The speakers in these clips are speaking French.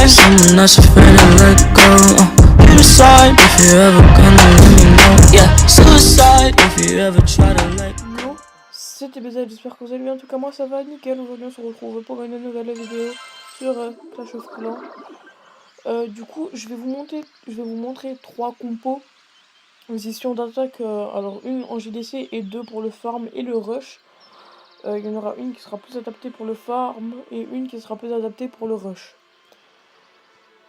someone that's afraid to let go. You decide if you're ever gonna let me know. Yeah, suicide if you ever try to let go. C'était BZ, j'espère que vous allez bien. En tout cas, moi ça va nickel. Aujourd'hui, on se retrouve pour une nouvelle vidéo sur Clash of Clans. Du coup, je vais vous montrer 3 compos position d'attaque. Alors, une en JDC et 2 pour le farm et le rush. Il y en aura une qui sera plus adaptée pour le farm et une qui sera plus adaptée pour le rush.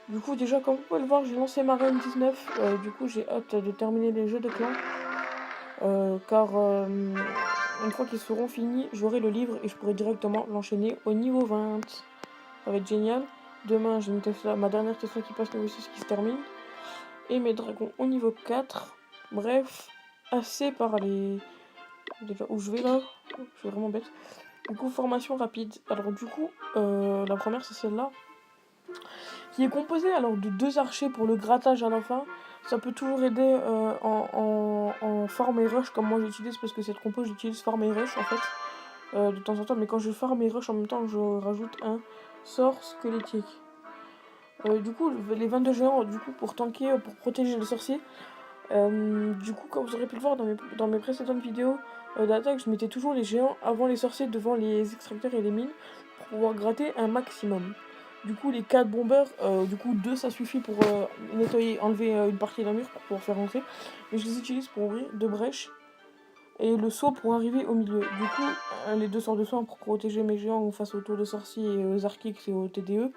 Du coup, déjà, comme vous pouvez le voir, j'ai lancé ma reine 19. Du coup, j'ai hâte de terminer les jeux de clan. Car une fois qu'ils seront finis, j'aurai le livre et je pourrai directement l'enchaîner au niveau 20. Ça va être génial. Demain, j'ai une Tesla, ma dernière Tesla qui passe niveau 6 qui se termine. Et mes dragons au niveau 4. Bref, assez parlé. Déjà, où je vais là? Je suis vraiment bête. Du coup, formation rapide. Alors du coup, la première c'est celle-là. Qui est composée alors de 2 archers pour le grattage à la fin. Ça peut toujours aider en farm et rush comme moi j'utilise, parce que cette compo j'utilise farm et rush en fait. De temps en temps, mais quand je farm et rush en même temps, je rajoute un sort squelettique. Du coup, les 22 géants, du coup, pour tanker, pour protéger les sorciers. Du coup, comme vous aurez pu le voir dans mes précédentes vidéos d'attaque, je mettais toujours les géants avant les sorciers devant les extracteurs et les mines pour pouvoir gratter un maximum. Du coup, les 4 bombeurs, du coup 2 ça suffit pour nettoyer, enlever une partie d'un mur pour pouvoir faire rentrer. Mais je les utilise pour ouvrir 2 brèches et le saut pour arriver au milieu. Du coup, les 2 sorts de soins pour protéger mes géants face aux tours de sorciers et aux archix et aux TDE.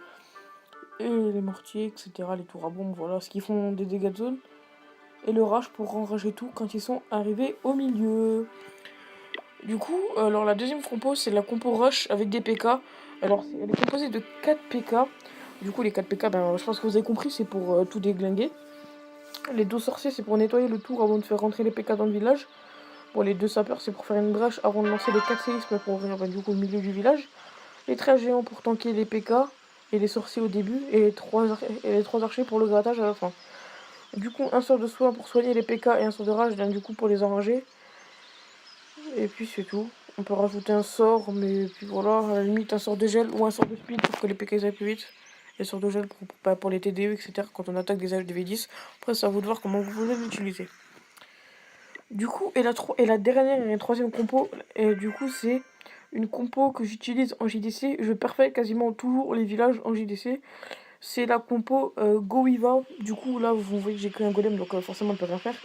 Et les mortiers, etc. Les tours à bombes, voilà, ce qui font des dégâts de zone. Et le rage pour enrager tout quand ils sont arrivés au milieu. Du coup, alors la deuxième compo, c'est la compo rush avec des PK. Alors, elle est composée de 4 PK. Du coup, les 4 PK, ben, je pense que vous avez compris, c'est pour tout déglinguer. Les 2 sorciers, c'est pour nettoyer le tour avant de faire rentrer les PK dans le village. Bon, les 2 sapeurs, c'est pour faire une brèche avant de lancer les 4 séismes pour ouvrir ben, du coup, le milieu du village. Les 13 géants pour tanker les PK et les sorciers au début. Et les 3 archers pour le grattage à la fin. Du coup, un sort de soin pour soigner les PK et un sort de rage, du coup, pour les enrager. Et puis c'est tout. On peut rajouter un sort, mais puis voilà, à la limite un sort de gel ou un sort de speed pour que les PK aillent plus vite. Et sort de gel pour les TDE, etc. quand on attaque des HDV10. Après, c'est à vous de voir comment vous voulez l'utiliser. Du coup, et la dernière et la troisième compo, et du coup, c'est une compo que j'utilise en JDC. Je perfecte quasiment toujours les villages en JDC. C'est la compo Goiva. Du coup, là, vous voyez que j'ai créé un golem, donc forcément, on ne peut rien faire.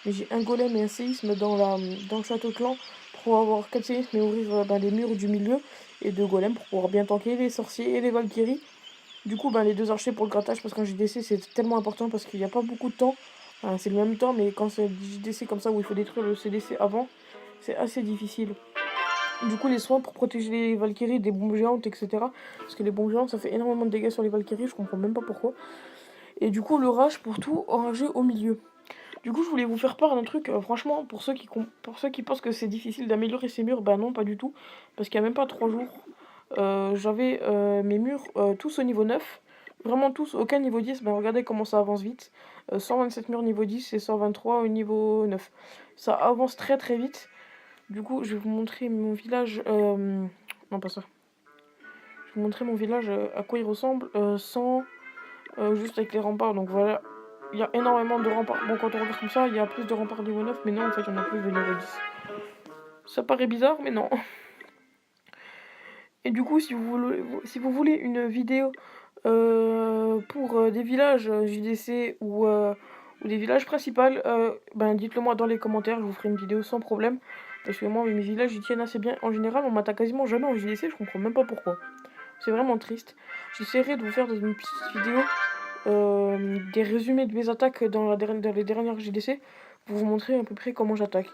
Mais j'ai un golem et un séisme dans le château clan pour avoir 4 séismes et ouvrir les murs du milieu. Et 2 golems pour pouvoir bien tanker les sorciers et les valkyries. Du coup, les 2 archers pour le grattage, parce qu'en JDC, c'est tellement important parce qu'il n'y a pas beaucoup de temps. Enfin, c'est le même temps, mais quand c'est JDC comme ça où il faut détruire le CDC avant, c'est assez difficile. Du coup, les soins pour protéger les valkyries des bombes géantes, etc. Parce que les bombes géantes, ça fait énormément de dégâts sur les valkyries, je comprends même pas pourquoi. Et du coup, le rage pour tout enrager au milieu. Du coup, je voulais vous faire part d'un truc, franchement, pour ceux qui pensent que c'est difficile d'améliorer ces murs, bah non, pas du tout. Parce qu'il n'y a même pas 3 jours, j'avais mes murs tous au niveau 9. Vraiment tous, aucun niveau 10. Ben regardez comment ça avance vite. 127 murs niveau 10 et 123 au niveau 9. Ça avance très très vite. Du coup, je vais vous montrer mon village. Non, pas ça. Je vais vous montrer mon village à quoi il ressemble sans. Juste avec les remparts. Donc voilà, il y a énormément de remparts. Bon, quand on regarde comme ça, il y a plus de remparts niveau 9, mais non, en fait, il y en a plus de niveau 10. Ça paraît bizarre, mais non. Et du coup, si vous voulez une vidéo pour des villages JDC ou des villages principaux, dites-le moi dans les commentaires, je vous ferai une vidéo sans problème. Parce que moi, mes villages, ils tiennent assez bien. En général, on m'attaque quasiment jamais en JDC, je comprends même pas pourquoi. C'est vraiment triste. J'essaierai de vous faire une petite vidéo des résumés de mes attaques dans les dernières JDC pour vous montrer à peu près comment j'attaque.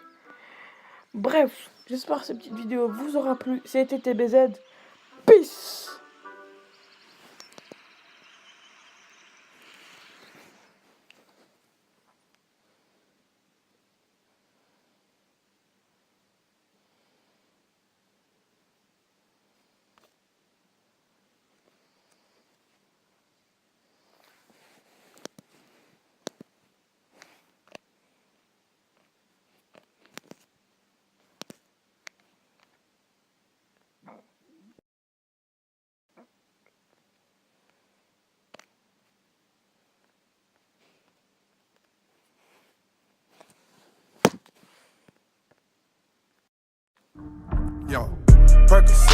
Bref, j'espère que cette petite vidéo vous aura plu. C'était TBZ. Peace! Perkins.